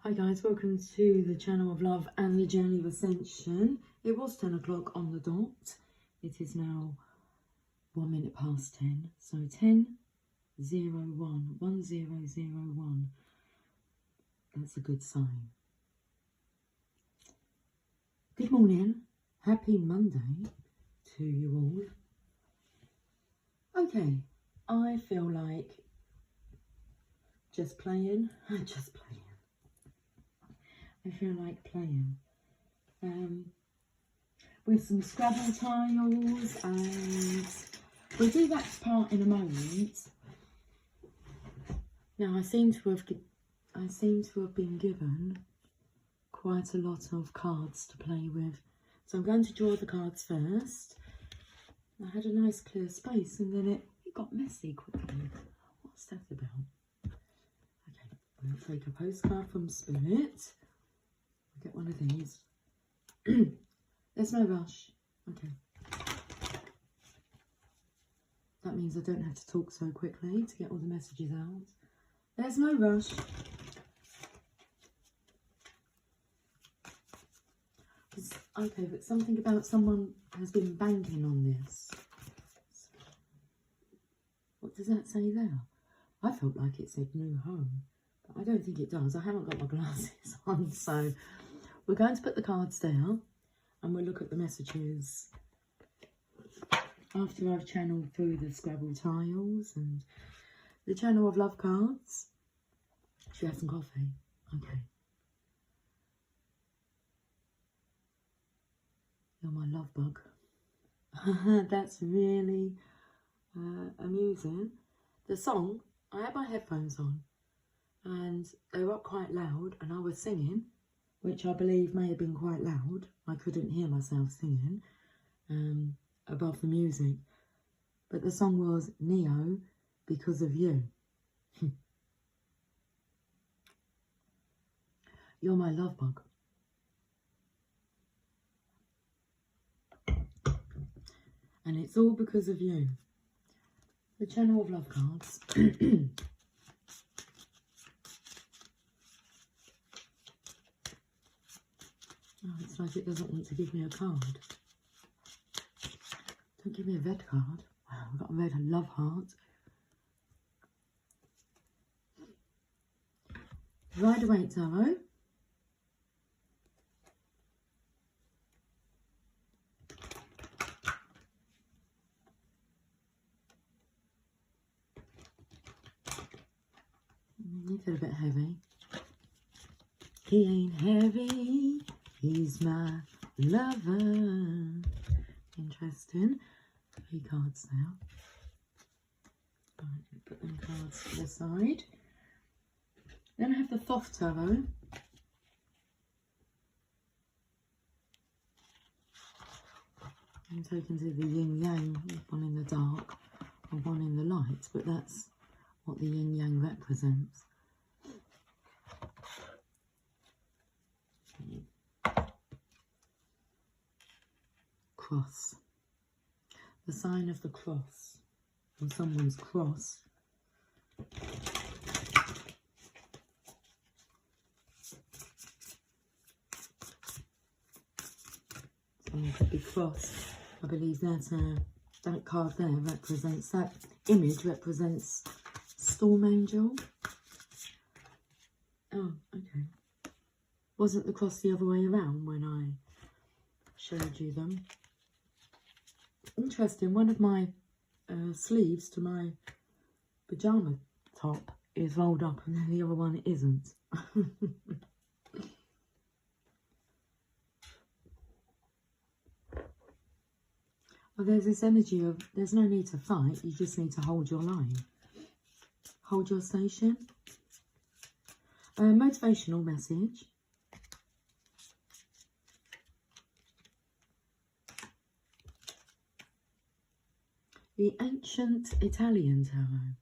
Hi guys, welcome to the channel of love and the journey of ascension. It was 10 o'clock on the dot. It is now 1 minute past 10. So 10:01, 10:01. That's a good sign. Good morning. Happy Monday to you all. Okay, I feel like just playing. I feel like playing with some Scrabble tiles, and we'll do that part in a moment. Now I seem to have been given quite a lot of cards to play with, so I'm going to draw the cards first. I had a nice clear space and then it got messy quickly. What's that about? Okay, I'm going to take a postcard from Spirit. Get one of these. There's no rush. Okay. That means I don't have to talk so quickly to get all the messages out. There's no rush. Okay, but something about someone has been banking on this. What does that say there? I felt like it said new home, but I don't think it does. I haven't got my glasses on, so we're going to put the cards down and we'll look at the messages after I've channeled through the Scrabble tiles and the channel of love cards. Should we have some coffee? Okay. You're my love bug. That's really amusing. The song, I had my headphones on and they were up quite loud and I was singing, which I believe may have been quite loud. I couldn't hear myself singing above the music. But the song was Neo, Because of You. You're my love bug. And it's all because of you. The channel of love cards. Oh, it's like it doesn't want to give me a card. Don't give me a red card. Wow, I've got a red love heart. Rider-Waite Tarot. You feel a bit heavy. He ain't heavy. He's my lover. Interesting. 3 cards now. Right, put them cards to the side. Then I have the Thoth Tarot. I'm taken to the yin yang, one in the dark or one in the light, but that's what the yin yang represents. Cross. The sign of the cross, or someone's cross. Someone could be crossed. I believe that card there represents, that image represents Storm Angel. Oh, okay. Wasn't the cross the other way around when I showed you them? Interesting, one of my sleeves to my pyjama top is rolled up and then the other one isn't. Well, there's this energy of there's no need to fight, you just need to hold your line. Hold your station. Motivational message. The Ancient Italian Tarot.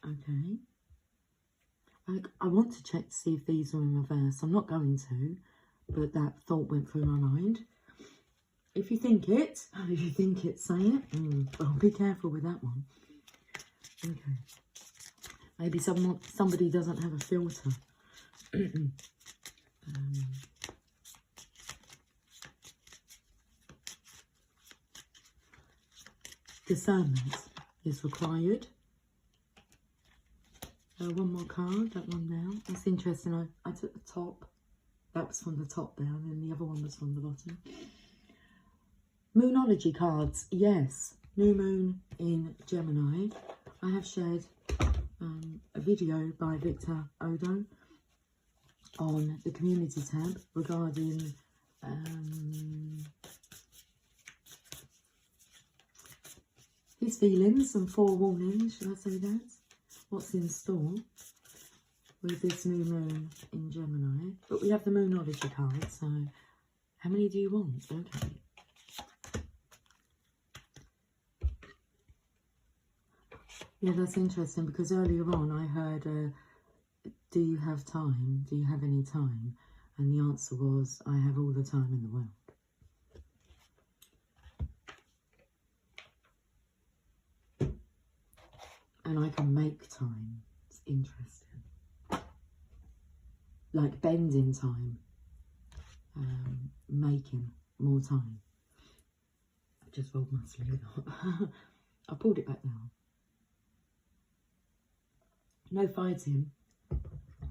Okay. I want to check to see if these are in reverse. I'm not going to, but that thought went through my mind. If you think it, say it. Well, be careful with that one. Okay. Maybe somebody doesn't have a filter Discernment is required. One more card, that one now. It's interesting, I took the top. That was from the top down, and the other one was from the bottom. Moonology cards, yes. New moon in Gemini. I have shared a video by Victor Odo on the community tab regarding his feelings and forewarning, should I say that? What's in store with this new moon in Gemini. But we have the Moonology card, so how many do you want? Okay. Yeah, that's interesting because earlier on I heard, do you have time? Do you have any time? And the answer was, I have all the time in the world. And I can make time. It's interesting. Like bending time. Making more time. I just rolled my sleeve up. I pulled it back down. No fighting.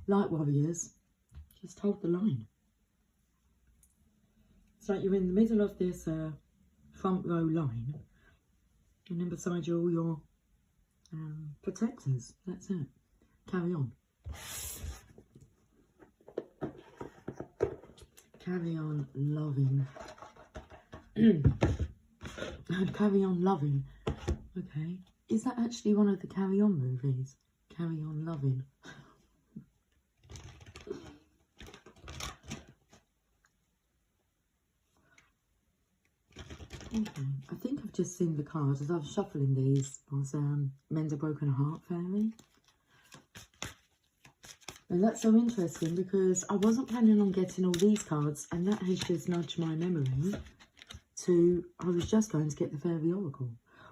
Light warriors. Just hold the line. It's like you're in the middle of this front row line. And then beside you all your protectors. That's it. Carry on. Carry on loving. Carry on loving. Okay. Is that actually one of the Carry On movies? Carry on loving. Okay. I think I've just seen the cards as I was shuffling these. Was Mend a Broken Heart Fairy. And that's so interesting because I wasn't planning on getting all these cards, and that has just nudged my memory to, I was just going to get the Fairy Oracle.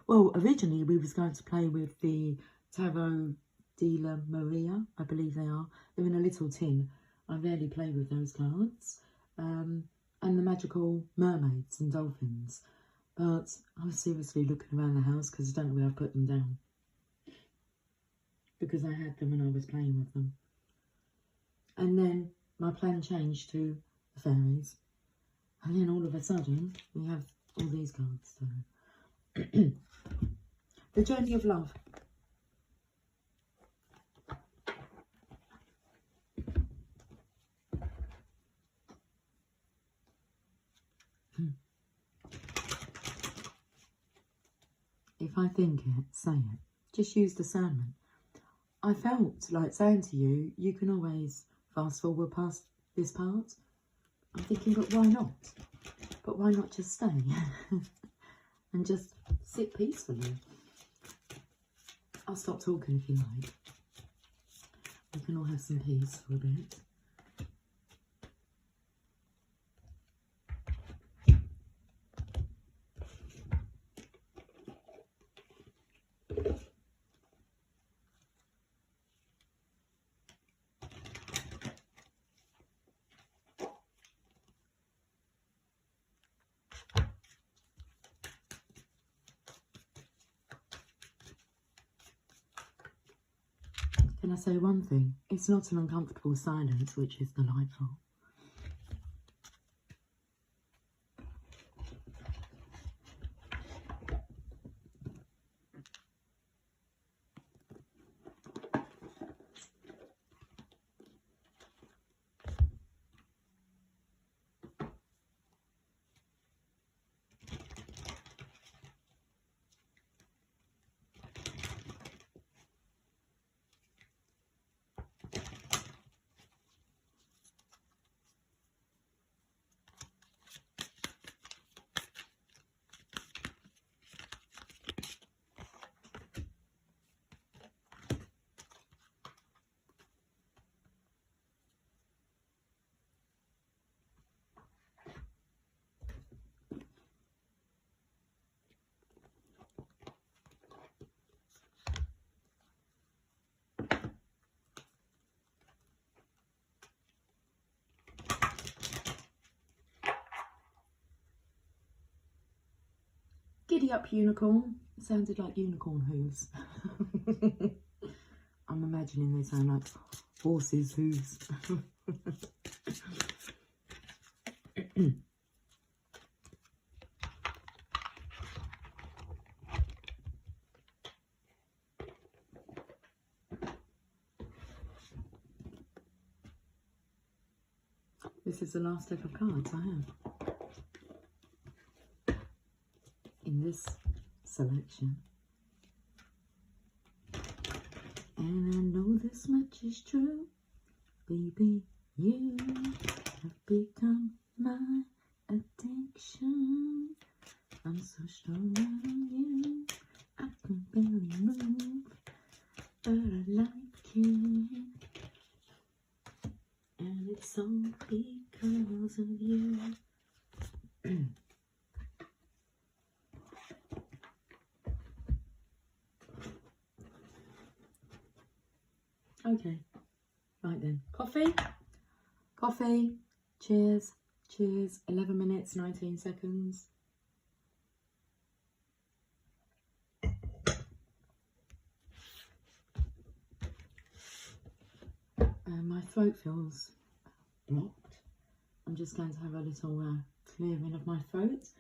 Well, originally we was going to play with the Tarot de la Maria, I believe they are. They're in a little tin. I rarely play with those cards. And the Magical Mermaids and Dolphins. But I was seriously looking around the house because I don't know where I put them down. Because I had them and I was playing with them. And then my plan changed to the fairies. And then all of a sudden, we have all these cards. So. The Journey of Love. If I think it, say it. Just use discernment. I felt like saying to you, you can always fast forward past this part. I'm thinking, but why not? But why not just stay and just sit peacefully? I'll stop talking if you like. We can all have some peace for a bit. Can I say one thing? It's not an uncomfortable silence, which is delightful. Giddy up unicorn. It sounded like unicorn hooves. I'm imagining they sound like horses' hooves. This is the last deck of cards I have in this selection. And I know this much is true, baby, you have become my addiction. I'm so strong on you, I can barely move, but I like you. And it's all because of you. Okay, right then. Coffee? Coffee. Cheers. Cheers. 11 minutes, 19 seconds. My throat feels blocked. I'm just going to have a little clearing of my throat.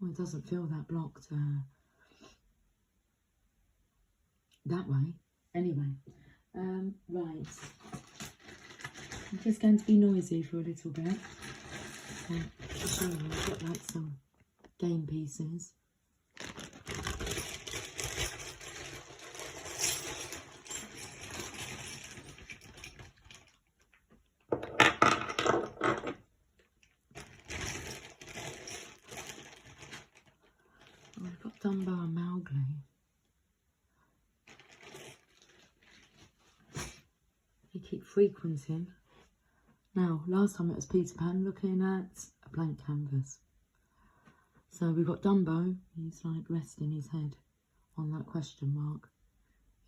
Well, it doesn't feel that blocked that way. Anyway, right. I'm just going to be noisy for a little bit. To show you, I've got like some game pieces. I've got Dumbo and Mowgli. They keep frequenting. Now, last time it was Peter Pan looking at a blank canvas. So we've got Dumbo. He's like resting his head on that question mark.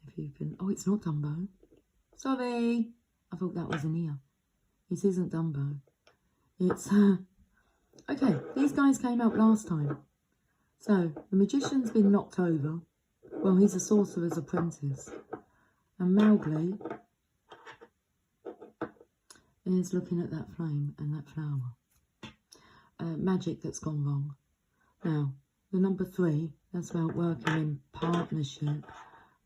If you can... Oh, it's not Dumbo. Sorry. I thought that was an ear. It isn't Dumbo. It's... Okay, these guys came out last time. So, the magician's been knocked over. Well, he's a sorcerer's apprentice. And Mowgli is looking at that flame and that flower. Magic that's gone wrong. Now, the number 3, that's about working in partnership,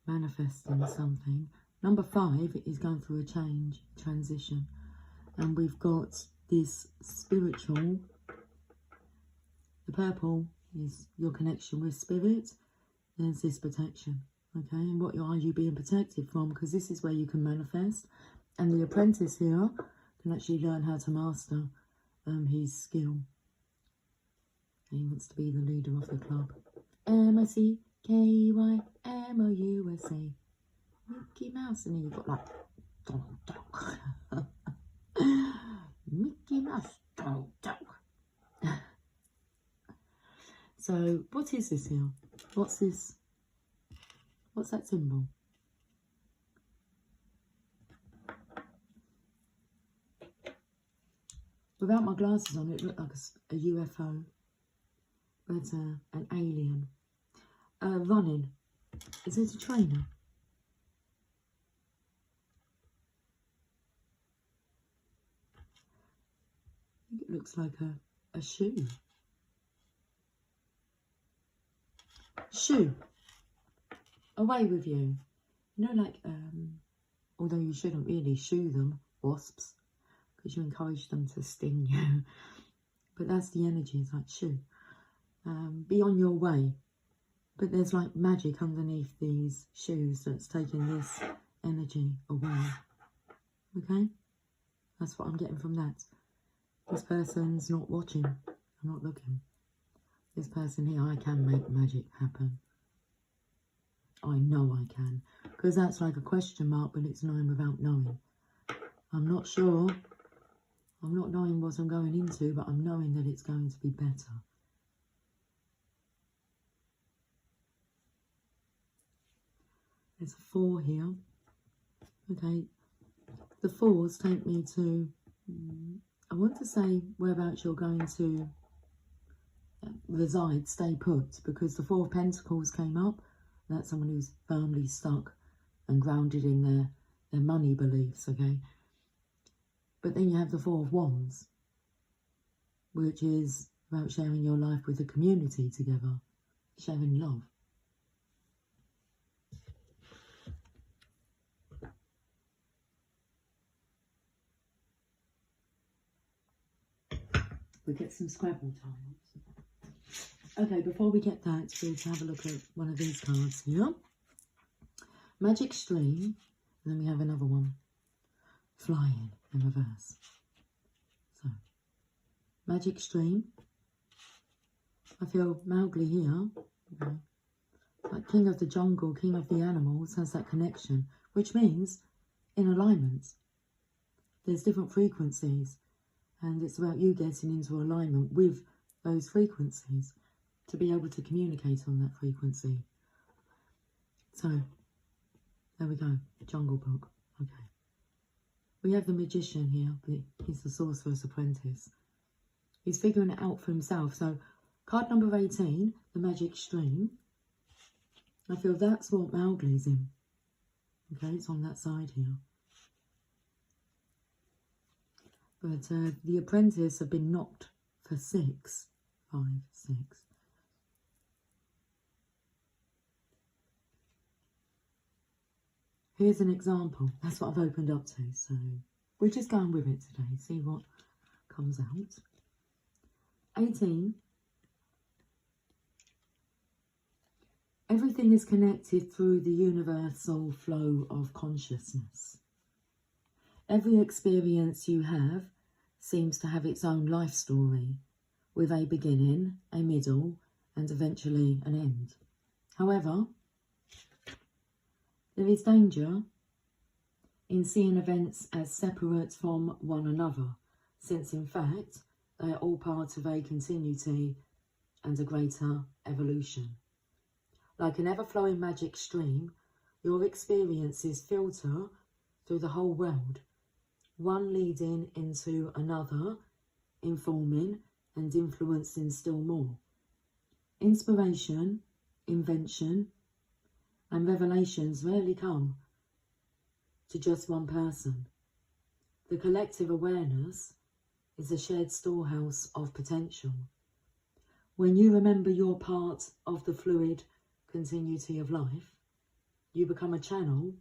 manifesting something. Number 5 is going through a change, transition. And we've got this spiritual. The purple is your connection with spirit. There's this protection, okay? And what are you being protected from? Because this is where you can manifest. And the apprentice here can actually learn how to master his skill. And he wants to be the leader of the club. M-I-C-K-Y-M-O-U-S-E. Mickey Mouse. And then you've got like... Dog, dog. Mickey Mouse. Dog, dog. So, what is this here? What's this? What's that symbol? Without my glasses on, it looked like a UFO. But an alien. Running. Is it a trainer? I think it looks like a shoe. Shoo. Away with you. You know, like, although you shouldn't really shoo them, wasps, because you encourage them to sting you. But that's the energy, it's like shoo. Be on your way. But there's like magic underneath these shoes that's taking this energy away. Okay? That's what I'm getting from that. This person's not watching. I'm not looking. This person here, I can make magic happen. I know I can. Because that's like a question mark, but it's knowing without knowing. I'm not sure. I'm not knowing what I'm going into, but I'm knowing that it's going to be better. There's a 4 here. Okay. The 4s take me to... I want to say whereabouts you're going to reside, stay put, because the Four of Pentacles came up. That's someone who's firmly stuck and grounded in their money beliefs, okay? But then you have the Four of Wands, which is about sharing your life with the community together, sharing love. We get some Scrabble tiles. Okay, before we get that, we'll have a look at one of these cards here. Magic Stream, and then we have another one. Flying in reverse. So, Magic Stream. I feel Mowgli here. Okay. Like King of the Jungle, King of the Animals, has that connection, which means in alignment. There's different frequencies. And it's about you getting into alignment with those frequencies to be able to communicate on that frequency. So, there we go. Jungle Book. Okay. We have the Magician here. He's the Sorcerer's Apprentice. He's figuring it out for himself. So, card number 18, the Magic Stream. I feel that's what Mowgli's in. Okay, it's on that side here. But the apprentice have been knocked for 6. 5, 6. Here's an example. That's what I've opened up to. So we're just going with it today. See what comes out. 18. Everything is connected through the universal flow of consciousness. Every experience you have seems to have its own life story, with a beginning, a middle, and eventually an end. However, there is danger in seeing events as separate from one another, since in fact they are all part of a continuity and a greater evolution. Like an ever-flowing magic stream, your experiences filter through the whole world, one leading into another, informing and influencing still more. Inspiration, invention, and revelations rarely come to just one person. The collective awareness is a shared storehouse of potential. When you remember you're part of the fluid continuity of life, you become a channel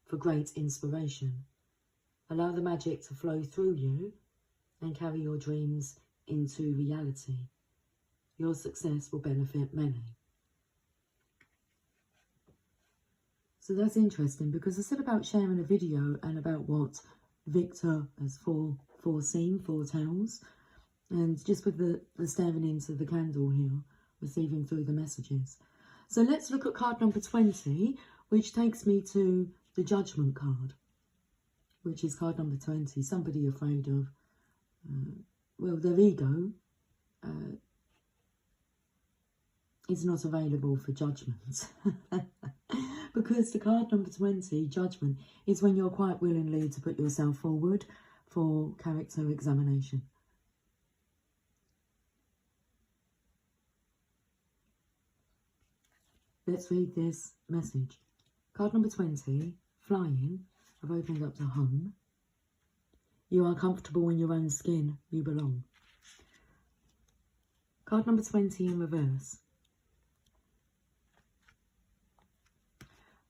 for great inspiration. Allow the magic to flow through you and carry your dreams into reality. Your success will benefit many. So that's interesting, because I said about sharing a video and about what Victor has foreseen, foretells, and just with the staring into the candle here, receiving through the messages. So let's look at card number 20, which takes me to the Judgment card, which is card number 20. Somebody afraid of, well, their ego is not available for judgment. Because the card number 20, Judgment, is when you're quite willingly to put yourself forward for character examination. Let's read this message. Card number 20, Flying. I've opened up to Home. You are comfortable in your own skin. You belong. Card number 20 in reverse.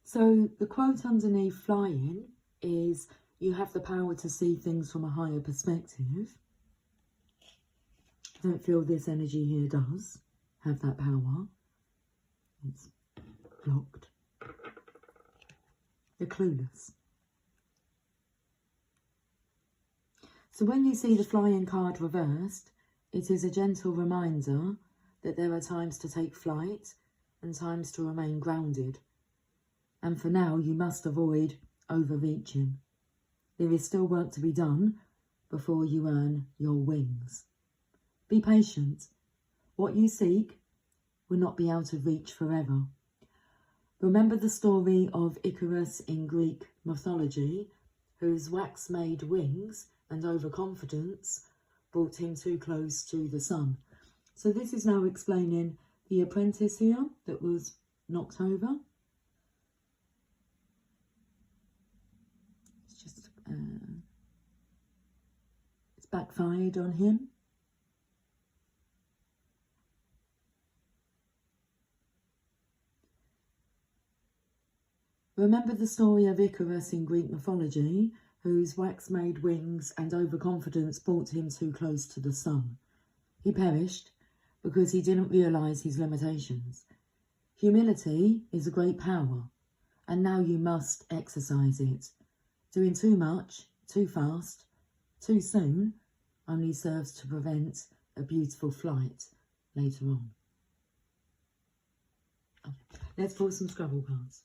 So the quote underneath Flying is, you have the power to see things from a higher perspective. I don't feel this energy here does have that power. It's blocked. They're clueless. So when you see the Flying card reversed, it is a gentle reminder that there are times to take flight and times to remain grounded. And for now, you must avoid overreaching. There is still work to be done before you earn your wings. Be patient. What you seek will not be out of reach forever. Remember the story of Icarus in Greek mythology, whose wax-made wings and overconfidence brought him too close to the sun. So this is now explaining the apprentice here that was knocked over. It's just, it's backfired on him. Remember the story of Icarus in Greek mythology, whose wax-made wings and overconfidence brought him too close to the sun. He perished because he didn't realise his limitations. Humility is a great power, and now you must exercise it. Doing too much, too fast, too soon, only serves to prevent a beautiful flight later on. Okay. Let's pull some Scrabble cards.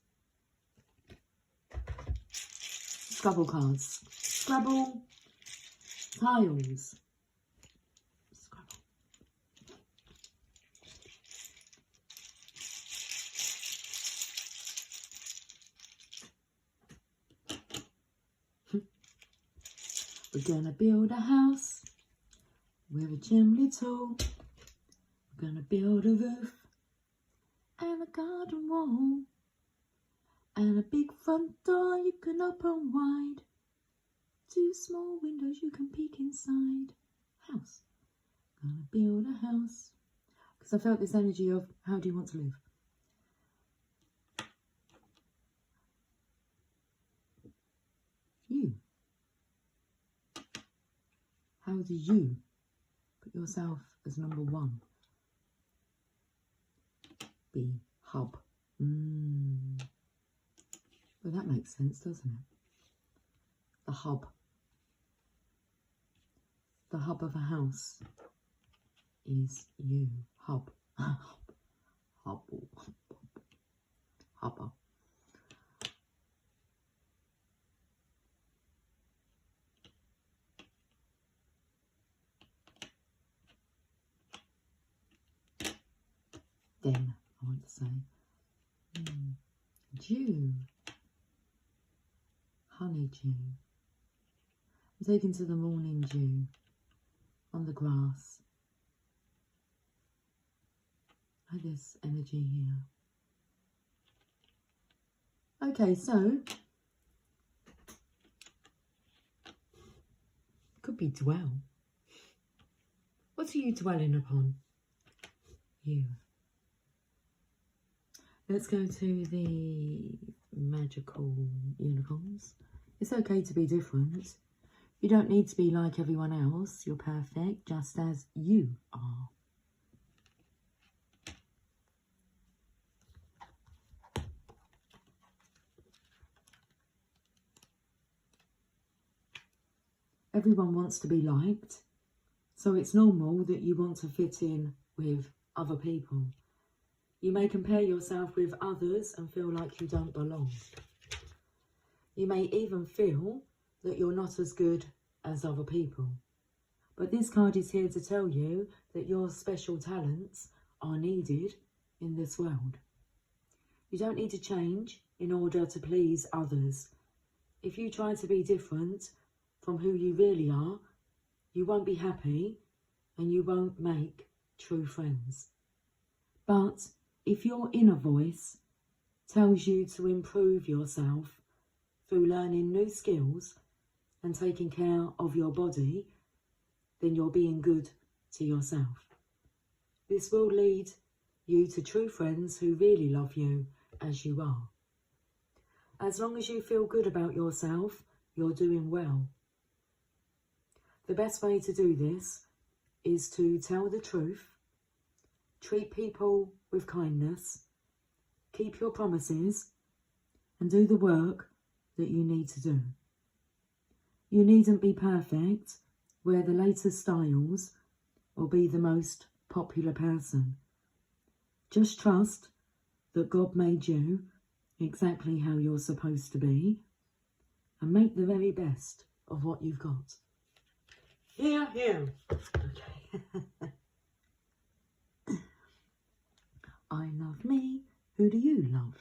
Scrabble cards. Scrabble tiles. Scrabble. We're gonna build a house with a chimney too. We're gonna build a roof and a garden wall and a big front door you can open wide. 2 small windows you can peek inside. House. Gonna build a house. Because I felt this energy of how do you want to live? You. How do you put yourself as number 1? Be hub. Well, that makes sense, doesn't it? The hub. The hub of a house is you. Hub. Hub. Hubber. Then, I want to say, dew. Honey dew. I'm taken to the morning dew on the grass. I have this energy here. Okay, so could be dwell. What are you dwelling upon? You. Let's go to the magical unicorns. It's okay to be different. You don't need to be like everyone else. You're perfect just as you are. Everyone wants to be liked, so it's normal that you want to fit in with other people. You may compare yourself with others and feel like you don't belong. You may even feel that you're not as good as other people. But this card is here to tell you that your special talents are needed in this world. You don't need to change in order to please others. If you try to be different from who you really are, you won't be happy and you won't make true friends. But if your inner voice tells you to improve yourself through learning new skills and taking care of your body, then you're being good to yourself. This will lead you to true friends who really love you as you are. As long as you feel good about yourself, you're doing well. The best way to do this is to tell the truth, treat people with kindness, keep your promises, and do the work that you need to do. You needn't be perfect, wear the latest styles, or be the most popular person. Just trust that God made you exactly how you're supposed to be, and make the very best of what you've got. Here, here. Okay. I love me. Who do you love?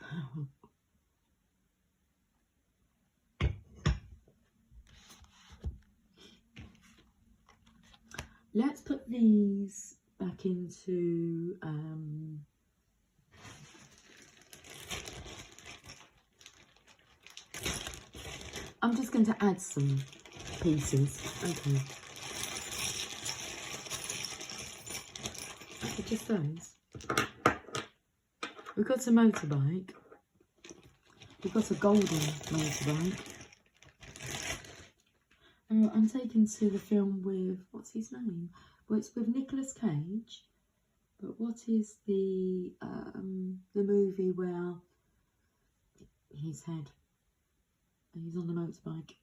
Let's put these back into I'm just going to add some pieces. Okay. Okay, just those. We've got a motorbike. We've got a golden motorbike. I'm taken to the film with, what's his name? Well, it's with Nicolas Cage. But what is the movie where his head, he's on the motorbike,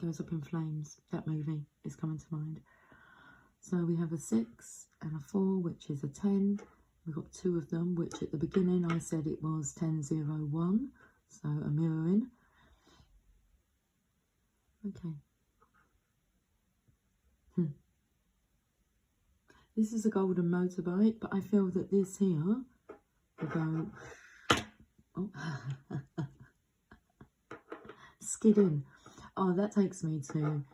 goes up in flames? That movie is coming to mind. So we have a 6 and a 4, which is a 10. We've got 2 of them, which at the beginning I said it was 10, 0, 1. So a mirroring. Okay. This is a golden motorbike, but I feel that this here will go, oh, skid in. Oh, that takes me to,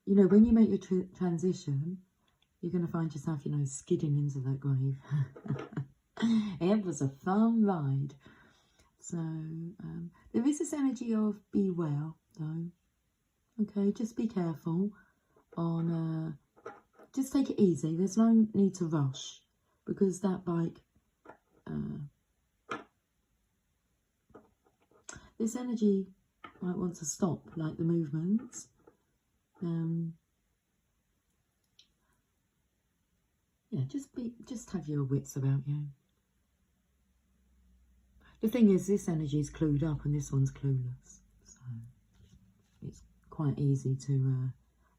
you know, when you make your transition, you're going to find yourself, you know, skidding into that grave. It was a fun ride. So, there is this energy of be well, though. Okay, just be careful on, just take it easy. There's no need to rush, because that bike, this energy might want to stop, like the movements. Yeah, just have your wits about you. The thing is, this energy is clued up and this one's clueless. So it's quite easy to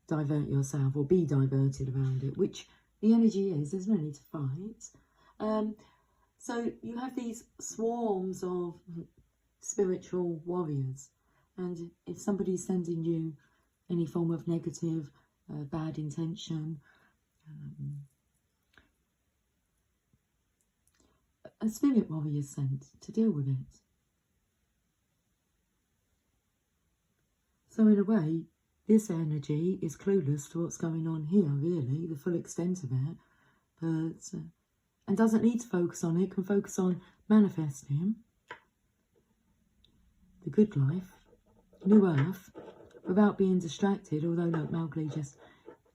divert yourself or be diverted around it, which the energy is. There's no need to fight. So you have these swarms of spiritual warriors, and if somebody's sending you any form of negative, bad intention, a spirit warrior is sent to deal with it. So in a way, this energy is clueless to what's going on here, really, the full extent of it, but and doesn't need to focus on it, can focus on manifesting the good life, new earth, without being distracted. Although, look, Mowgli just,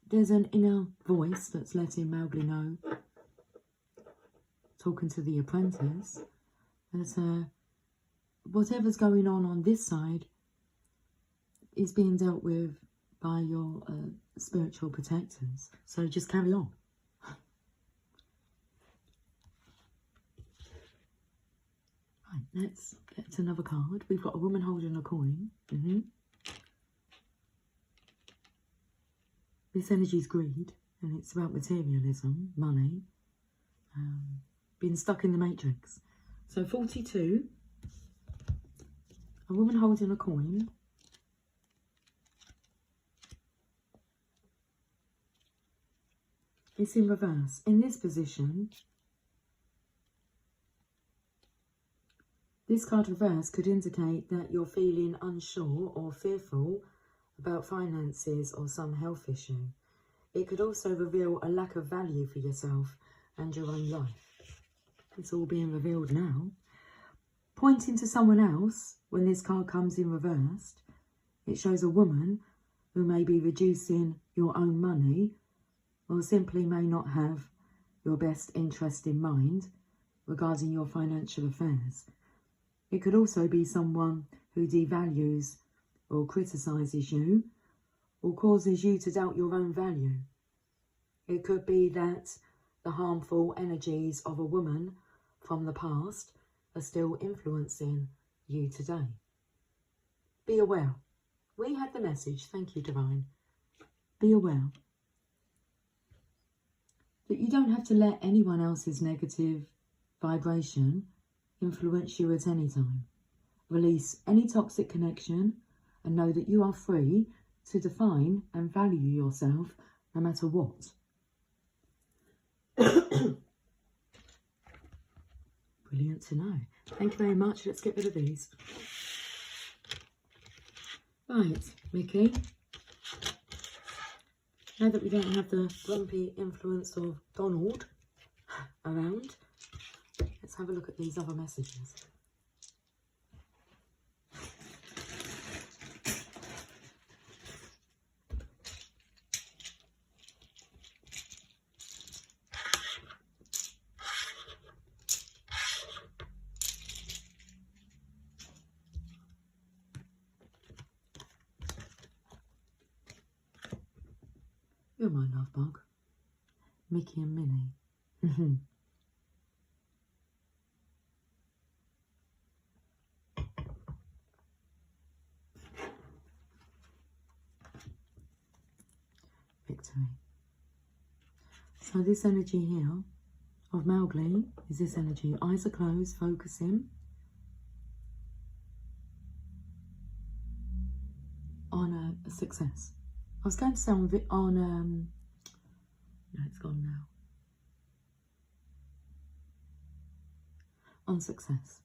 there's an inner voice that's letting Mowgli know, talking to the apprentice, that whatever's going on this side is being dealt with by your spiritual protectors. So just carry on. Right, let's get to another card. We've got a woman holding a coin. This energy is greed, and it's about materialism, money, being stuck in the matrix. So 42, a woman holding a coin. It's in reverse. In this position, this card reverse could indicate that you're feeling unsure or fearful about finances or some health issue. It could also reveal a lack of value for yourself and your own life. It's all being revealed now. Pointing to someone else, when this card comes in reversed, it shows a woman who may be reducing your own money, or simply may not have your best interest in mind regarding your financial affairs. It could also be someone who devalues or criticises you, or causes you to doubt your own value. It could be that the harmful energies of a woman from the past are still influencing you today. Be aware. We had the message. Thank you, Divine. Be aware that you don't have to let anyone else's negative vibration influence you at any time. Release any toxic connection and know that you are free to define and value yourself no matter what. Brilliant to know. Thank you very much. Let's get rid of these. Right, Mickey. Now that we don't have the grumpy influence of Donald around, let's have a look at these other messages. You're my love bug. Mickey and Minnie. Victory. So this energy here of Mowgli is this energy. Eyes are closed, focusing on a success. I was going to say on no, it's gone now. On success.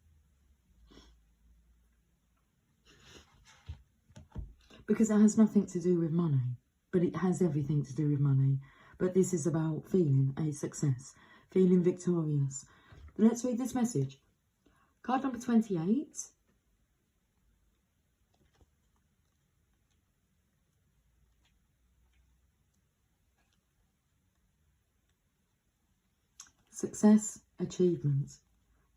Because it has nothing to do with money, but it has everything to do with money. But this is about feeling a success, feeling victorious. Let's read this message. Card number 28. Success, achievement.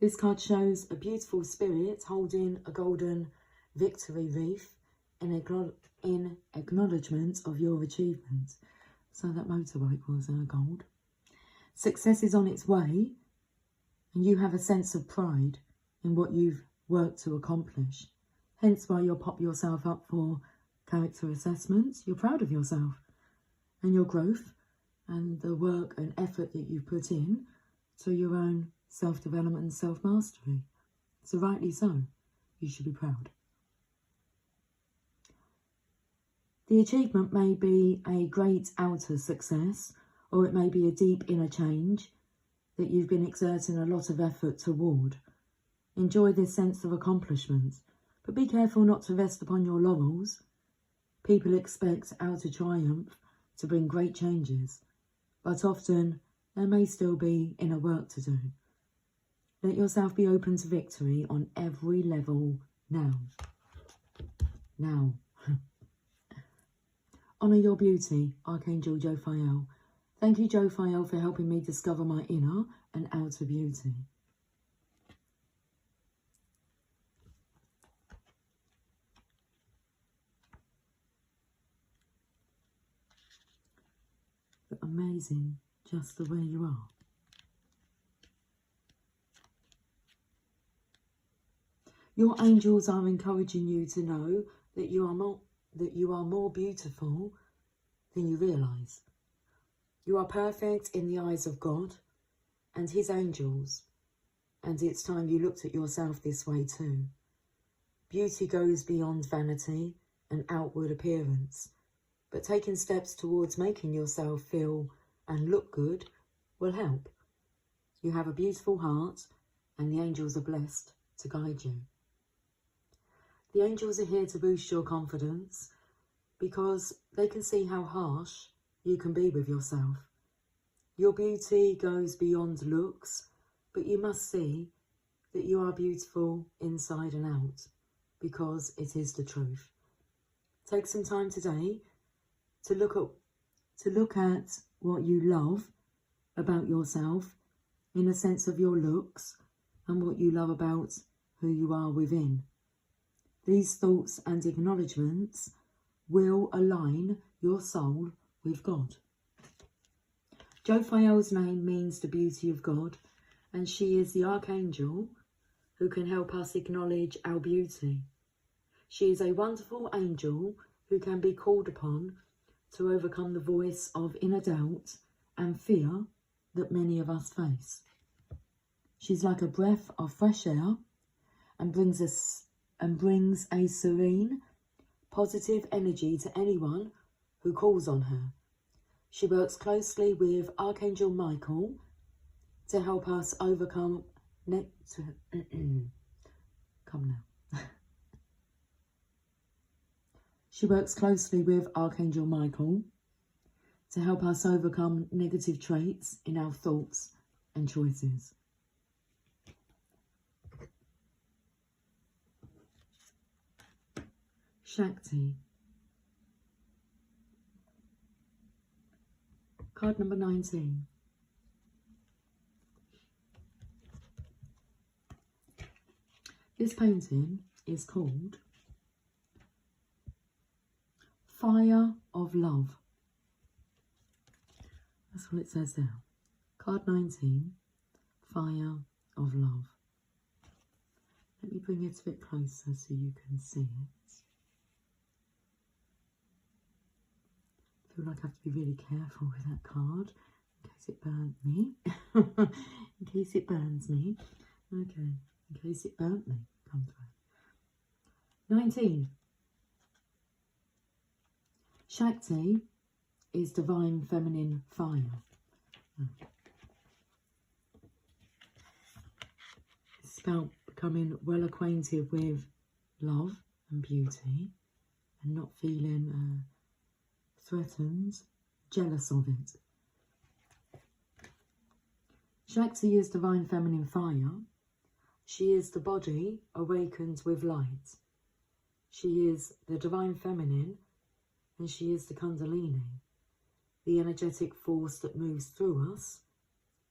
This card shows a beautiful spirit holding a golden victory wreath in acknowledgement of your achievement. So that motorbike was gold. Success is on its way, and you have a sense of pride in what you've worked to accomplish. Hence why you'll pop yourself up for character assessments. You're proud of yourself and your growth and the work and effort that you've put in to your own self-development and self-mastery. So rightly so, you should be proud. The achievement may be a great outer success, or it may be a deep inner change that you've been exerting a lot of effort toward. Enjoy this sense of accomplishment, but be careful not to rest upon your laurels. People expect outer triumph to bring great changes, but often there may still be inner work to do. Let yourself be open to victory on every level now. Now. Honour your beauty, Archangel Jophiel. Thank you, Jophiel, for helping me discover my inner and outer beauty. But amazing, just the way you are. Your angels are encouraging you to know that you are more beautiful than you realise. You are perfect in the eyes of God and his angels, and it's time you looked at yourself this way too. Beauty goes beyond vanity and outward appearance, but taking steps towards making yourself feel and look good will help. You have a beautiful heart, and the angels are blessed to guide you. The angels are here to boost your confidence because they can see how harsh you can be with yourself. Your beauty goes beyond looks, but you must see that you are beautiful inside and out because it is the truth. Take some time today to look at what you love about yourself in a sense of your looks and what you love about who you are within. These thoughts and acknowledgements will align your soul with God. Jophiel's name means the beauty of God, and she is the archangel who can help us acknowledge our beauty. She is a wonderful angel who can be called upon to overcome the voice of inner doubt and fear that many of us face. She's like a breath of fresh air and brings a serene, positive energy to anyone who calls on her. She works closely with Archangel Michael to help us overcome She works closely with Archangel Michael to help us overcome negative traits in our thoughts and choices. Shakti. Card number 19. This painting is called Fire of Love. That's what it says there. Card 19, Fire of Love. Let me bring it a bit closer so you can see it. I feel like I have to be really careful with that card in case it burnt me. In case it burns me. Okay, in case it burnt me. Come through. 19. Shakti is divine feminine fire. It's about becoming well acquainted with love and beauty and not feeling threatened, jealous of it. Shakti is divine feminine fire. She is the body awakened with light. She is the divine feminine, and she is the Kundalini, the energetic force that moves through us,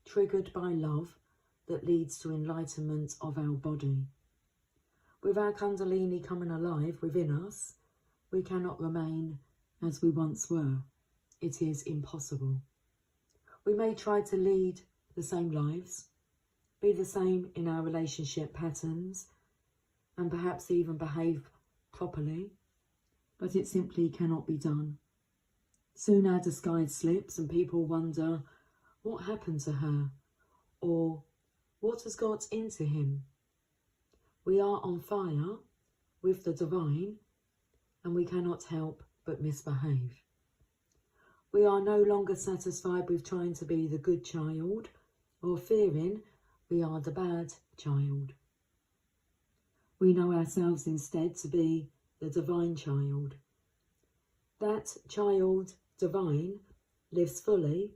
triggered by love that leads to enlightenment of our body. With our Kundalini coming alive within us, we cannot remain as we once were. It is impossible. We may try to lead the same lives, be the same in our relationship patterns, and perhaps even behave properly, but it simply cannot be done. Soon our disguise slips and people wonder what happened to her, or what has got into him. We are on fire with the divine, and we cannot help but misbehave. We are no longer satisfied with trying to be the good child, or fearing we are the bad child. We know ourselves instead to be the divine child. That child divine lives fully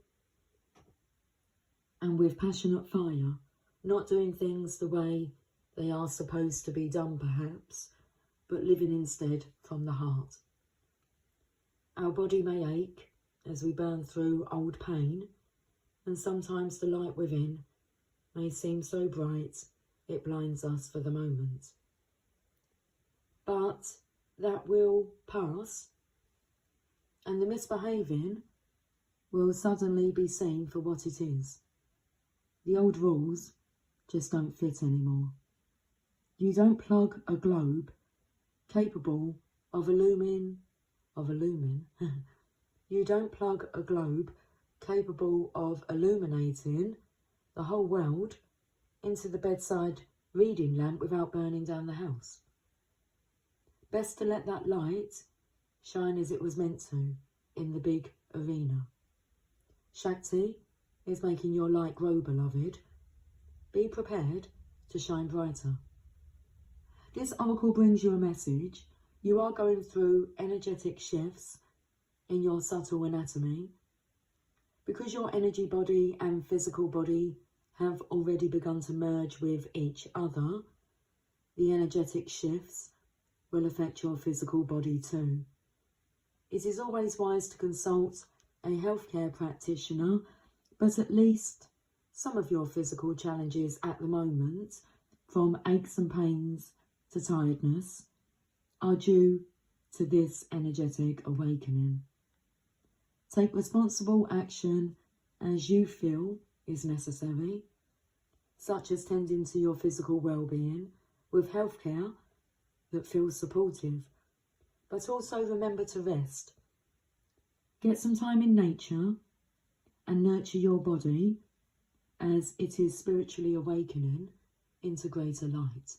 and with passionate fire, not doing things the way they are supposed to be done perhaps, but living instead from the heart. Our body may ache as we burn through old pain, and sometimes the light within may seem so bright it blinds us for the moment. But that will pass, and the misbehaving will suddenly be seen for what it is. The old rules just don't fit anymore. You don't plug a globe capable of illuminating you don't plug a globe capable of illuminating the whole world into the bedside reading lamp without burning down the house. Best to let that light shine as it was meant to in the big arena. Shakti is making your light grow, beloved. Be prepared to shine brighter. This oracle brings you a message. You are going through energetic shifts in your subtle anatomy. Because your energy body and physical body have already begun to merge with each other, the energetic shifts will affect your physical body too. It is always wise to consult a healthcare practitioner, but at least some of your physical challenges at the moment, from aches and pains to tiredness, are due to this energetic awakening. Take responsible action as you feel is necessary, such as tending to your physical well-being with healthcare that feels supportive, but also remember to rest. Get some time in nature and nurture your body as it is spiritually awakening into greater light.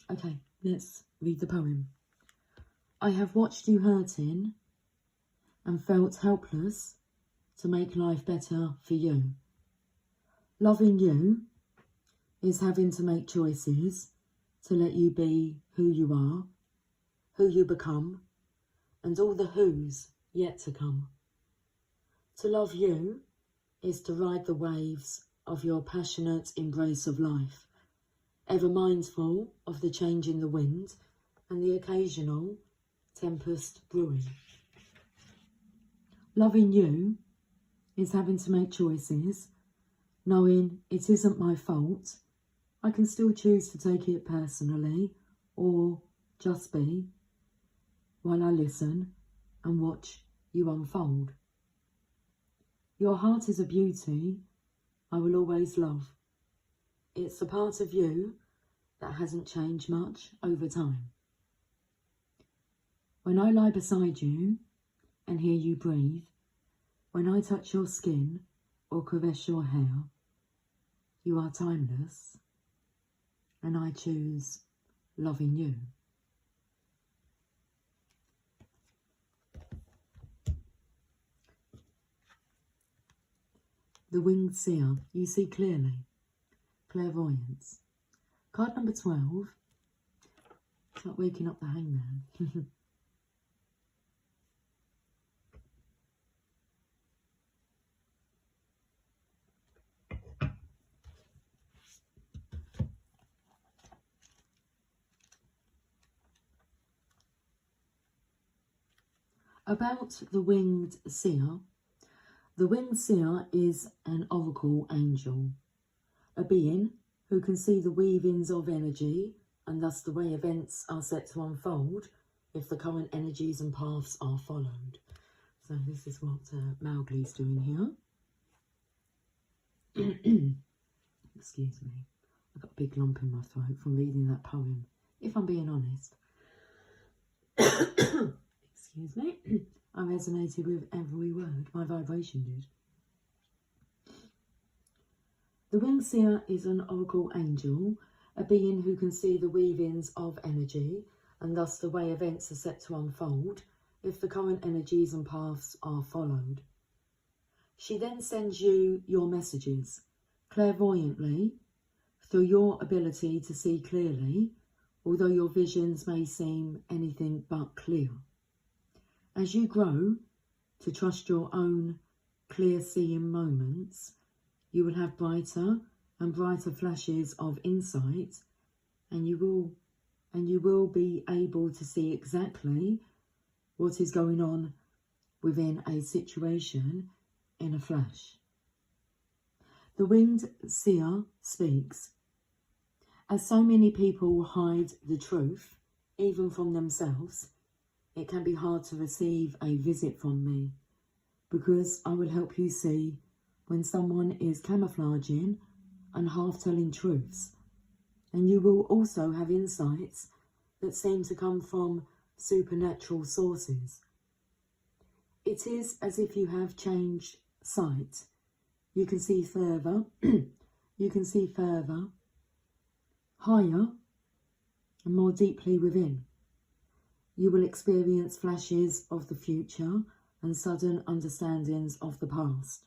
Okay, let's read the poem. I have watched you hurting and felt helpless to make life better for you. Loving you is having to make choices to let you be who you are, who you become, and all the who's yet to come. To love you is to ride the waves of your passionate embrace of life, ever mindful of the change in the wind and the occasional tempest brewing. Loving you is having to make choices, knowing it isn't my fault. I can still choose to take it personally or just be, while I listen and watch you unfold. Your heart is a beauty I will always love. It's the part of you that hasn't changed much over time. When I lie beside you and hear you breathe, when I touch your skin or caress your hair, you are timeless, and I choose loving you. The Winged Seer, you see clearly. Clairvoyance. Card number 12. It's like waking up the hangman. About the Winged Seer. The Winged Seer is an oracle angel, a being who can see the weavings of energy and thus the way events are set to unfold if the current energies and paths are followed. So this is what Mowgli's doing here. Excuse me, I've got a big lump in my throat from reading that poem, if I'm being honest. Excuse me. I resonated with every word. My vibration did. The Winged Seer is an oracle angel, a being who can see the weavings of energy and thus the way events are set to unfold if the current energies and paths are followed. She then sends you your messages clairvoyantly through your ability to see clearly, although your visions may seem anything but clear. As you grow to trust your own clear-seeing moments, you will have brighter and brighter flashes of insight, and you will be able to see exactly what is going on within a situation in a flash. The Winged Seer speaks. As so many people hide the truth, even from themselves, it can be hard to receive a visit from me, because I will help you see when someone is camouflaging and half-telling truths, and you will also have insights that seem to come from supernatural sources. It is as if you have changed sight. You can see further, you can see further, higher, and more deeply within. You will experience flashes of the future and sudden understandings of the past.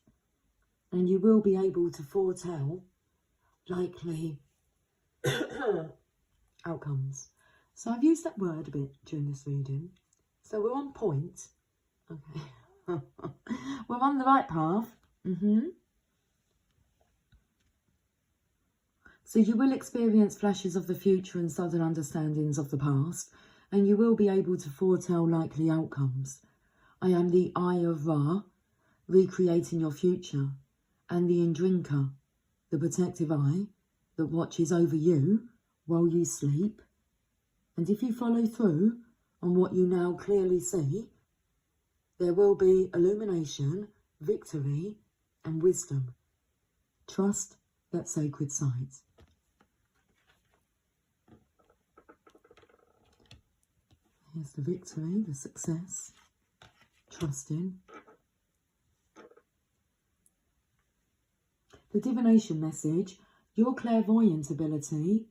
And you will be able to foretell likely outcomes. So I've used that word a bit during this reading. So we're on point. Okay. We're on the right path. So you will experience flashes of the future and sudden understandings of the past, and you will be able to foretell likely outcomes. I am the Eye of Ra, recreating your future, and the Indrinka, the protective eye that watches over you while you sleep. And if you follow through on what you now clearly see, there will be illumination, victory, and wisdom. Trust that sacred sight. Here's the victory, the success, trusting. The divination message, your clairvoyant ability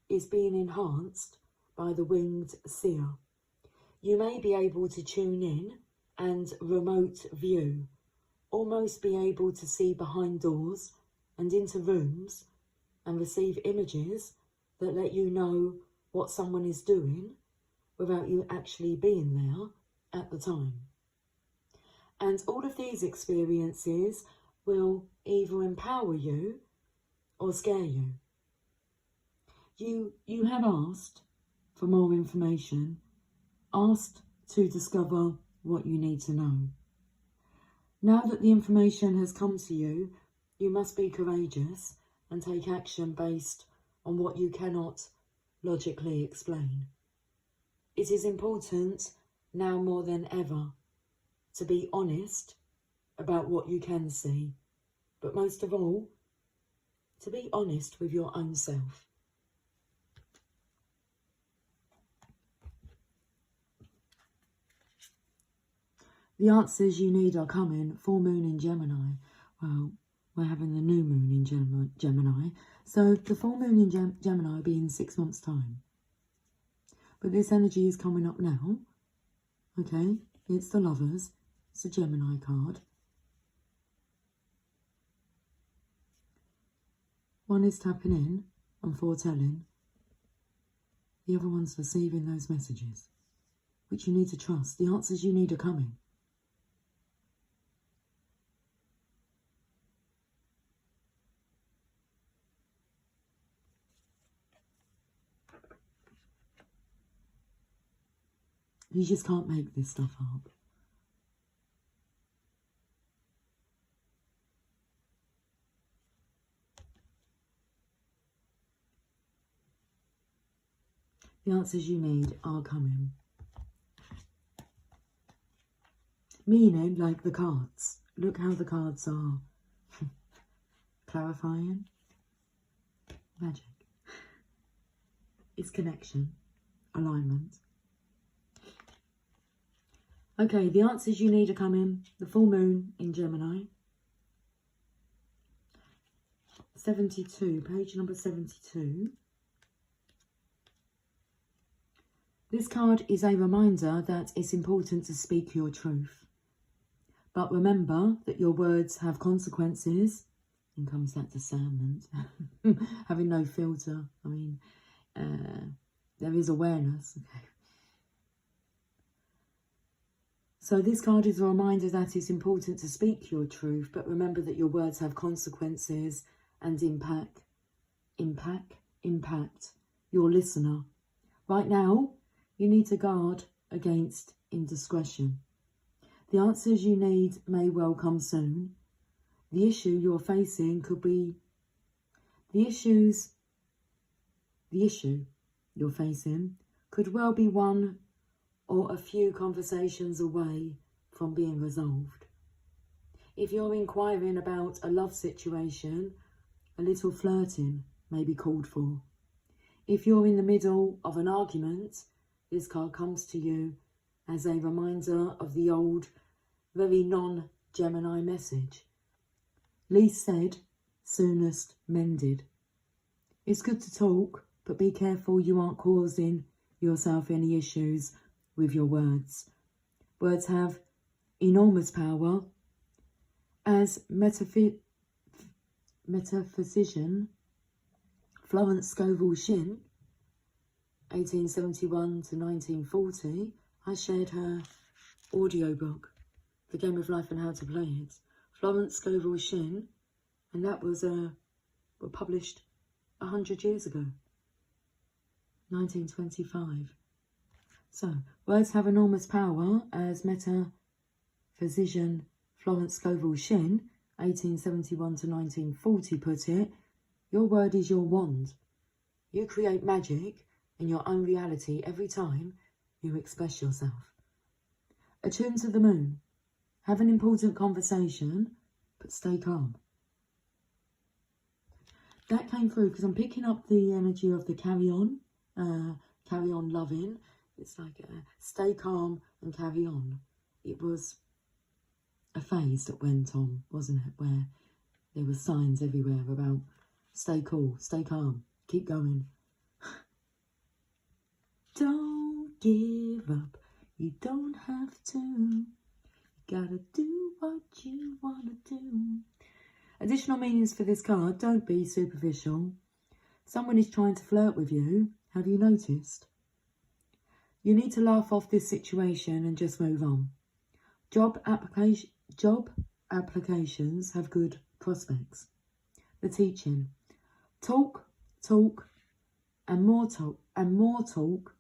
is being enhanced by the Winged Seer. You may be able to tune in and remote view, almost be able to see behind doors and into rooms and receive images that let you know what someone is doing without you actually being there at the time. And all of these experiences will either empower you or scare you. You have asked for more information, asked to discover what you need to know. Now that the information has come to you, you must be courageous and take action based on what you cannot logically explain. It is important now more than ever to be honest about what you can see, but most of all, to be honest with your own self. The answers you need are coming. Full moon in Gemini. Well, we're having the new moon in Gemini. So the full moon in Gemini will be in 6 months' time. But this energy is coming up now. Okay, it's the Lovers. It's a Gemini card. One is tapping in and foretelling. The other one's receiving those messages, which you need to trust. The answers you need are coming. You just can't make this stuff up. The answers you need are coming. Meaning, like the cards. Look how the cards are clarifying. Magic. It's connection. Alignment. Okay, the answers you need are coming. The full moon in Gemini. 72, page number 72. This card is a reminder that it's important to speak your truth. But remember that your words have consequences. In comes that discernment. Having no filter. I mean, there is awareness. Okay. So this card is a reminder that it's important to speak your truth, but remember that your words have consequences and impact your listener. Right now, you need to guard against indiscretion. The answers you need may well come soon. The issue you're facing could be... The issue you're facing could well be one or a few conversations away from being resolved. If you're inquiring about a love situation, a little flirting may be called for. If you're in the middle of an argument, this card comes to you as a reminder of the old, very non-Gemini message. Least said, soonest mended. It's good to talk, but be careful you aren't causing yourself any issues with your words. Words have enormous power. As metaphysician Florence Scovel Shinn, 1871 to 1940, I shared her audiobook, The Game of Life and How to Play It. Florence Scovel Shinn, and that was published 100 years ago, 1925. So, words have enormous power, as metaphysician Florence Scovel Shinn, 1871 to 1940, put it. Your word is your wand. You create magic in your own reality every time you express yourself. Attune to the moon. Have an important conversation, but stay calm. That came through because I'm picking up the energy of the carry on loving. It's like stay calm and carry on. It was a phase that went on, wasn't it? Where there were signs everywhere about stay cool, stay calm, keep going. Don't give up, you don't have to. You gotta do what you wanna do. Additional meanings for this card: don't be superficial. Someone is trying to flirt with you. Have you noticed? You need to laugh off this situation and just move on. Job applications have good prospects. The teaching. Talk, talk, and more talk,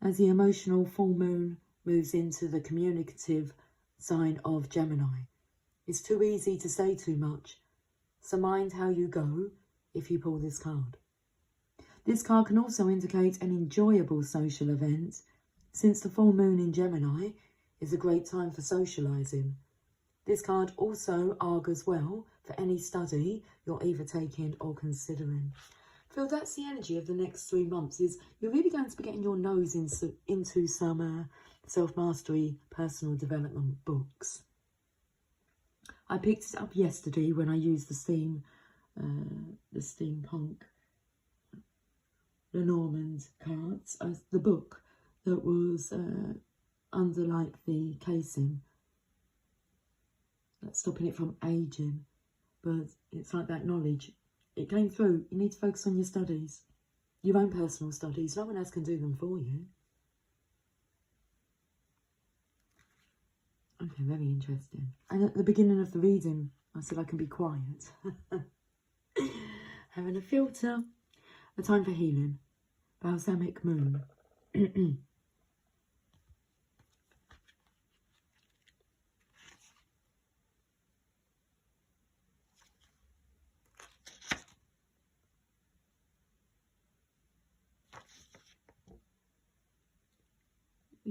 as the emotional full moon moves into the communicative sign of Gemini. It's too easy to say too much, so mind how you go if you pull this card. This card can also indicate an enjoyable social event, since the full moon in Gemini is a great time for socialising. This card also augurs well for any study you're either taking or considering. Phil, that's the energy of the next 3 months. Is you're really going to be getting your nose into some self-mastery, personal development books. I picked it up yesterday when I used the steampunk Lenormand cards, the book that was under like the casing, that's stopping it from aging. But it's like that knowledge. It came through. You need to focus on your studies, your own personal studies. No one else can do them for you. Okay, very interesting. And at the beginning of the reading, I said I can be quiet. Having a filter. A time for healing. Balsamic moon. Let me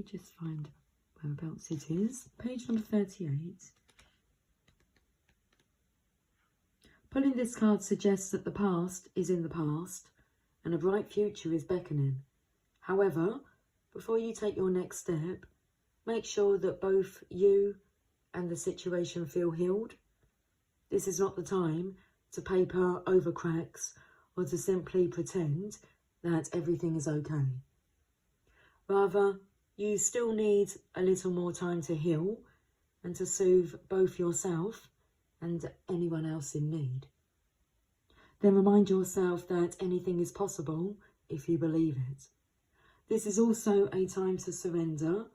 just find whereabouts it is. Page number 38. Pulling this card suggests that the past is in the past and a bright future is beckoning. However, before you take your next step, make sure that both you and the situation feel healed. This is not the time to paper over cracks or to simply pretend that everything is okay. Rather, you still need a little more time to heal and to soothe both yourself and anyone else in need. Then remind yourself that anything is possible if you believe it. This is also a time to surrender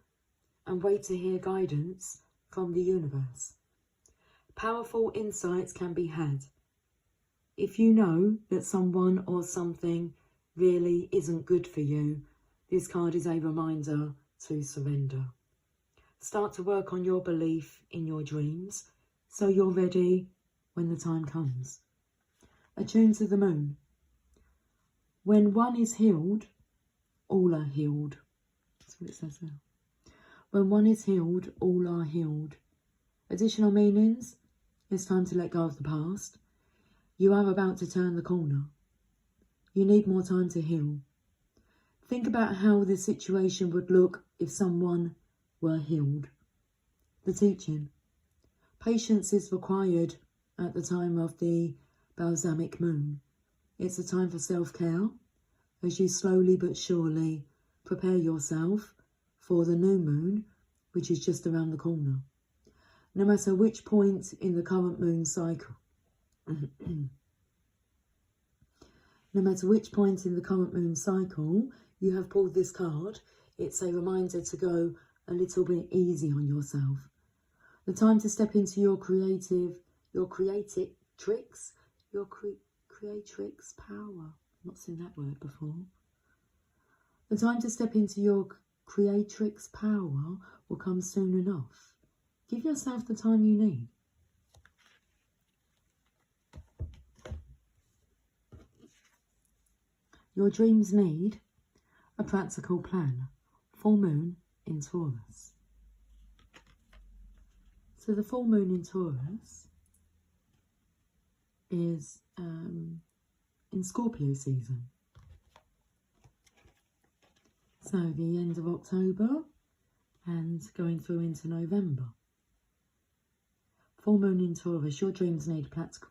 and wait to hear guidance from the universe. Powerful insights can be had. If you know that someone or something really isn't good for you, this card is a reminder to surrender. Start to work on your belief in your dreams so you're ready when the time comes. Attune to the moon. When one is healed, all are healed. That's what it says there. When one is healed, all are healed. Additional meanings. It's time to let go of the past. You are about to turn the corner. You need more time to heal. Think about how the situation would look if someone were healed. The teaching. Patience is required at the time of the balsamic moon. It's a time for self-care as you slowly but surely prepare yourself for the new moon, which is just around the corner. No matter which point in the current moon cycle, no matter which point in the current moon cycle you have pulled this card, it's a reminder to go a little bit easy on yourself. The time to step into your creatrix power. I've not seen that word before. The time to step into your creatrix power will come soon enough. Give yourself the time you need. Your dreams need a practical plan. Full moon in Taurus. So the full moon in Taurus is in Scorpio season. So the end of October and going through into November. Full moon in Taurus. Your dreams need a practical.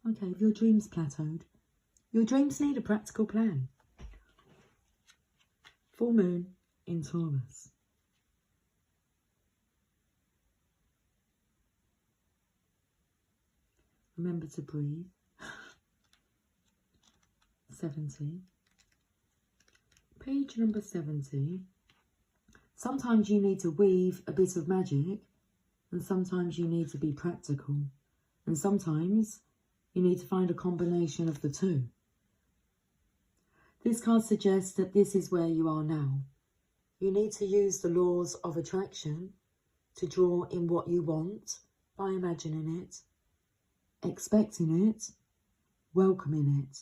Okay, if your dreams plateaued, your dreams need a practical plan. Full moon in Taurus. Remember to breathe. 70. Page number 70. Sometimes you need to weave a bit of magic, and sometimes you need to be practical, and sometimes you need to find a combination of the two. This card suggests that this is where you are now. You need to use the laws of attraction to draw in what you want by imagining it, expecting it, welcoming it.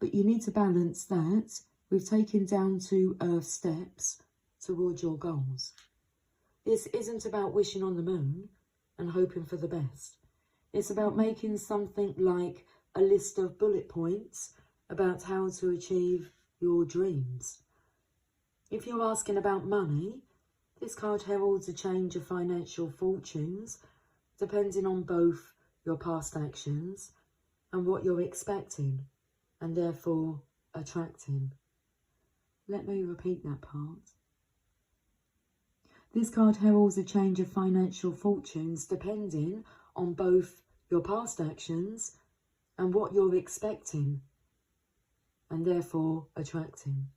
But you need to balance that with taking down to earth steps towards your goals. This isn't about wishing on the moon and hoping for the best. It's about making something like a list of bullet points about how to achieve your dreams. If you're asking about money, this card heralds a change of financial fortunes depending on both your past actions and what you're expecting and therefore attracting. Let me repeat that part. This card heralds a change of financial fortunes depending on both your past actions and what you're expecting and therefore attracting.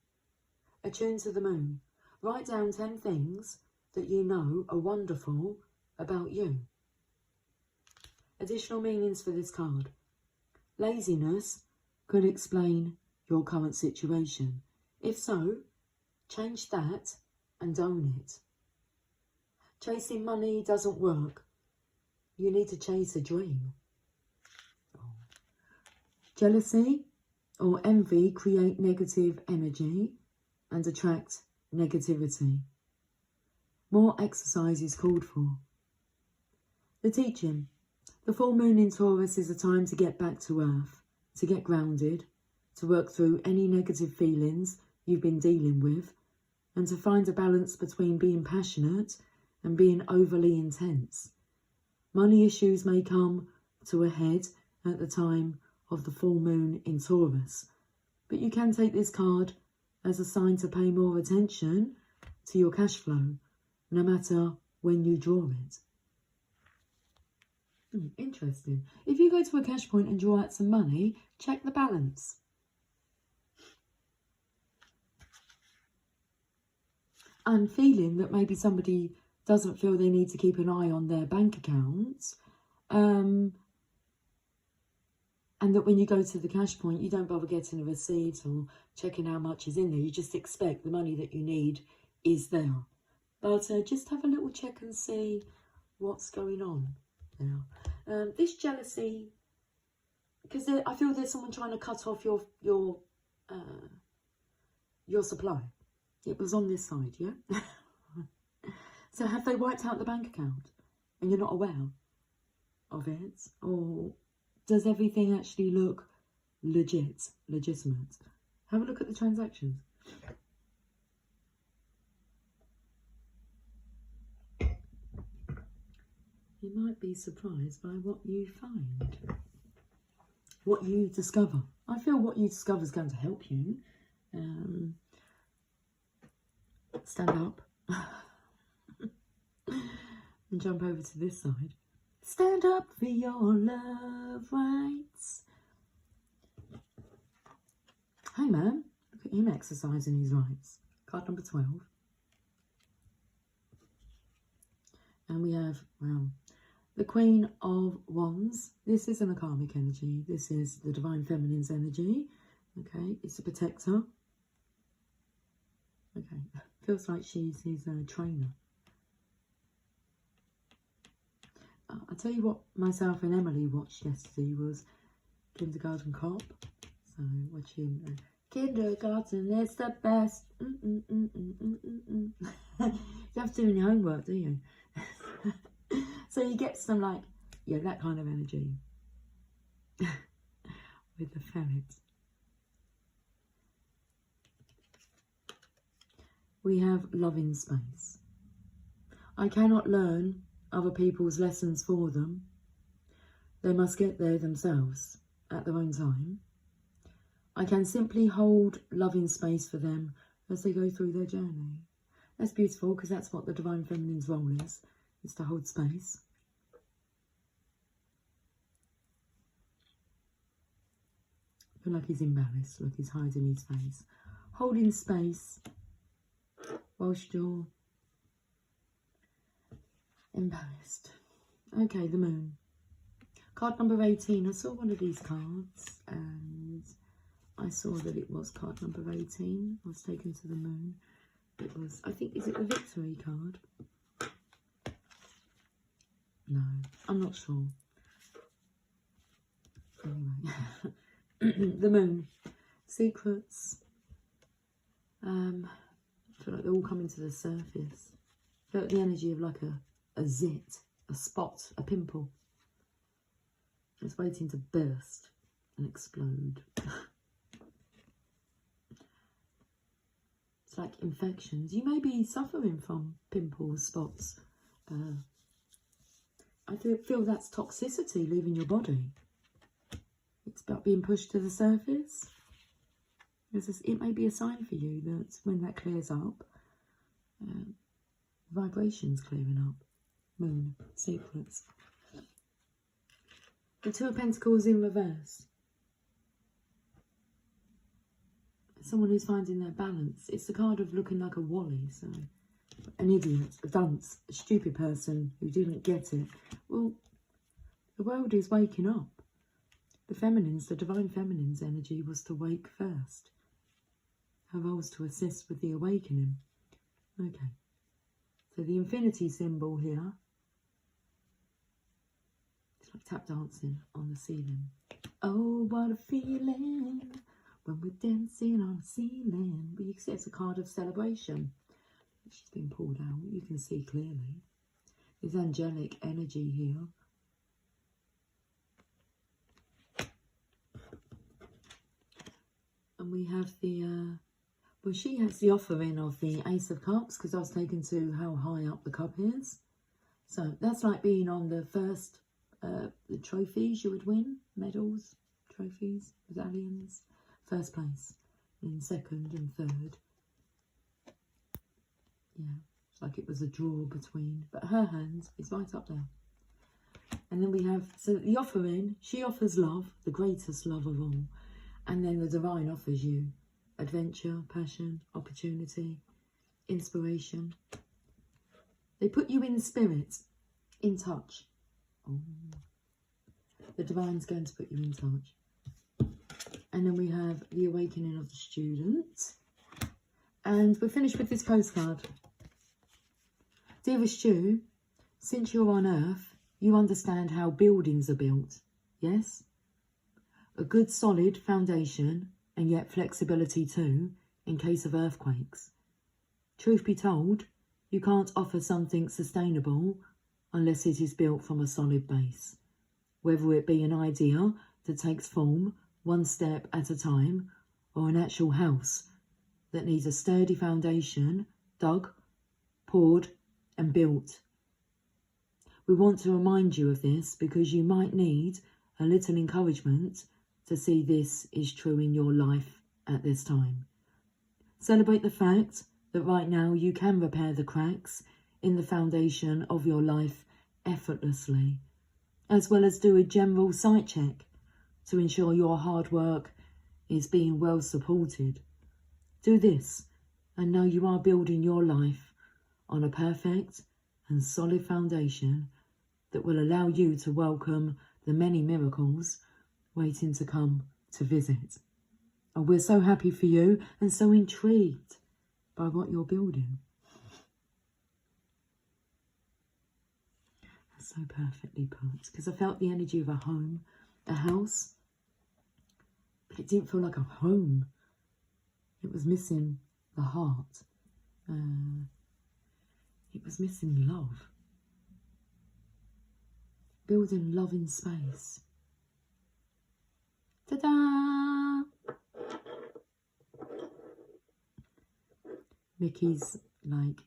Attune to the moon. Write down 10 things that you know are wonderful about you. Additional meanings for this card. Laziness could explain your current situation. If so, change that and own it. Chasing money doesn't work. You need to chase a dream. Jealousy or envy create negative energy and attract negativity. More exercise is called for. The teaching. The full moon in Taurus is a time to get back to earth, to get grounded, to work through any negative feelings you've been dealing with, and to find a balance between being passionate and being overly intense. Money issues may come to a head at the time of the full moon in Taurus, but you can take this card as a sign to pay more attention to your cash flow, no matter when you draw it. Interesting. If you go to a cash point and draw out some money, check the balance. And feeling that maybe somebody doesn't feel they need to keep an eye on their bank accounts, and that when you go to the cash point, you don't bother getting a receipt or checking how much is in there. You just expect the money that you need is there. But just have a little check and see what's going on now. This jealousy, because I feel there's someone trying to cut off your supply. It was on this side, yeah? So have they wiped out the bank account and you're not aware of it? Or does everything actually look legitimate? Have a look at the transactions. You might be surprised by what you find, what you discover. I feel what you discover is going to help you. Stand up and jump over to this side. Stand up for your love rights. Hey man, look at him exercising his rights. Card number 12. And we have, well, the Queen of Wands. This isn't a karmic energy. This is the Divine Feminine's energy. Okay, it's a protector. Okay, feels like she's his trainer. I'll tell you what myself and Emily watched yesterday was Kindergarten Cop. So watching Kindergarten is the best. You have to do your homework, do you? So you get some like, yeah, that kind of energy with the ferret. We have love in space. I cannot learn other people's lessons for them. They must get there themselves at their own time. I can simply hold love in space for them as they go through their journey. That's beautiful because that's what the Divine Feminine's role is to hold space. I feel like he's embarrassed. Look, he's hiding his face. holding space whilst you're embarrassed. Okay, the moon. Card number 18. I saw one of these cards and I saw that it was card number 18. I was taken to the moon. It was, I think, is it the victory card? No, I'm not sure. Anyway, the moon. Secrets. I feel like they're all coming to the surface. I feel like the energy of like a zit, a spot, a pimple. It's waiting to burst and explode. It's like infections. You may be suffering from pimples, spots. I feel that's toxicity leaving your body. It's about being pushed to the surface. It may be a sign for you that when that clears up, vibrations clearing up. Moon, secrets. The Two of Pentacles in reverse. Someone who's finding their balance. It's the card of looking like a wally, so an idiot, a dunce, a stupid person who didn't get it. Well, the world is waking up. The feminines, the divine feminine's energy was to wake first. Her role is to assist with the awakening. Okay. So the infinity symbol here. It's like tap dancing on the ceiling. Oh, what a feeling when we're dancing on the ceiling. But you can see it's a card of celebration. She's been pulled out. You can see clearly. There's angelic energy here. And we have the, well, she has the offering of the Ace of Cups because I was taken to how high up the cup is. So that's like being on the first, the trophies you would win, medals, trophies, medallions, first place, in second and third. Yeah, it's like it was a draw between, but her hand is right up there. And then we have, so the offering, she offers love, the greatest love of all. And then the divine offers you adventure, passion, opportunity, inspiration. They put you in spirit, in touch. Oh. The divine's going to put you in touch. And then we have the awakening of the student. And we're finished with this postcard. Dearest you, since you're on Earth, you understand how buildings are built, yes? A good solid foundation and yet flexibility too in case of earthquakes. Truth be told, you can't offer something sustainable unless it is built from a solid base. Whether it be an idea that takes form one step at a time or an actual house that needs a sturdy foundation dug, poured and built. We want to remind you of this because you might need a little encouragement to see this is true in your life at this time. Celebrate the fact that right now you can repair the cracks in the foundation of your life effortlessly, as well as do a general sight check to ensure your hard work is being well supported. Do this and know you are building your life on a perfect and solid foundation that will allow you to welcome the many miracles waiting to come to visit. Oh, we're so happy for you and so intrigued by what you're building. That's so perfectly put, because I felt the energy of a home, a house, but it didn't feel like a home. It was missing the heart. It was missing love. Building love in space. Ta-da! Mickey's like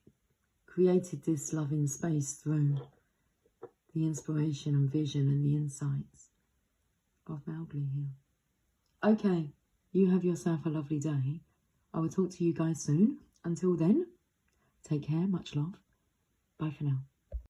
created this love in space through the inspiration and vision and the insights of Mowgli here. Okay, you have yourself a lovely day. I will talk to you guys soon. Until then, take care, much love. Bye for now.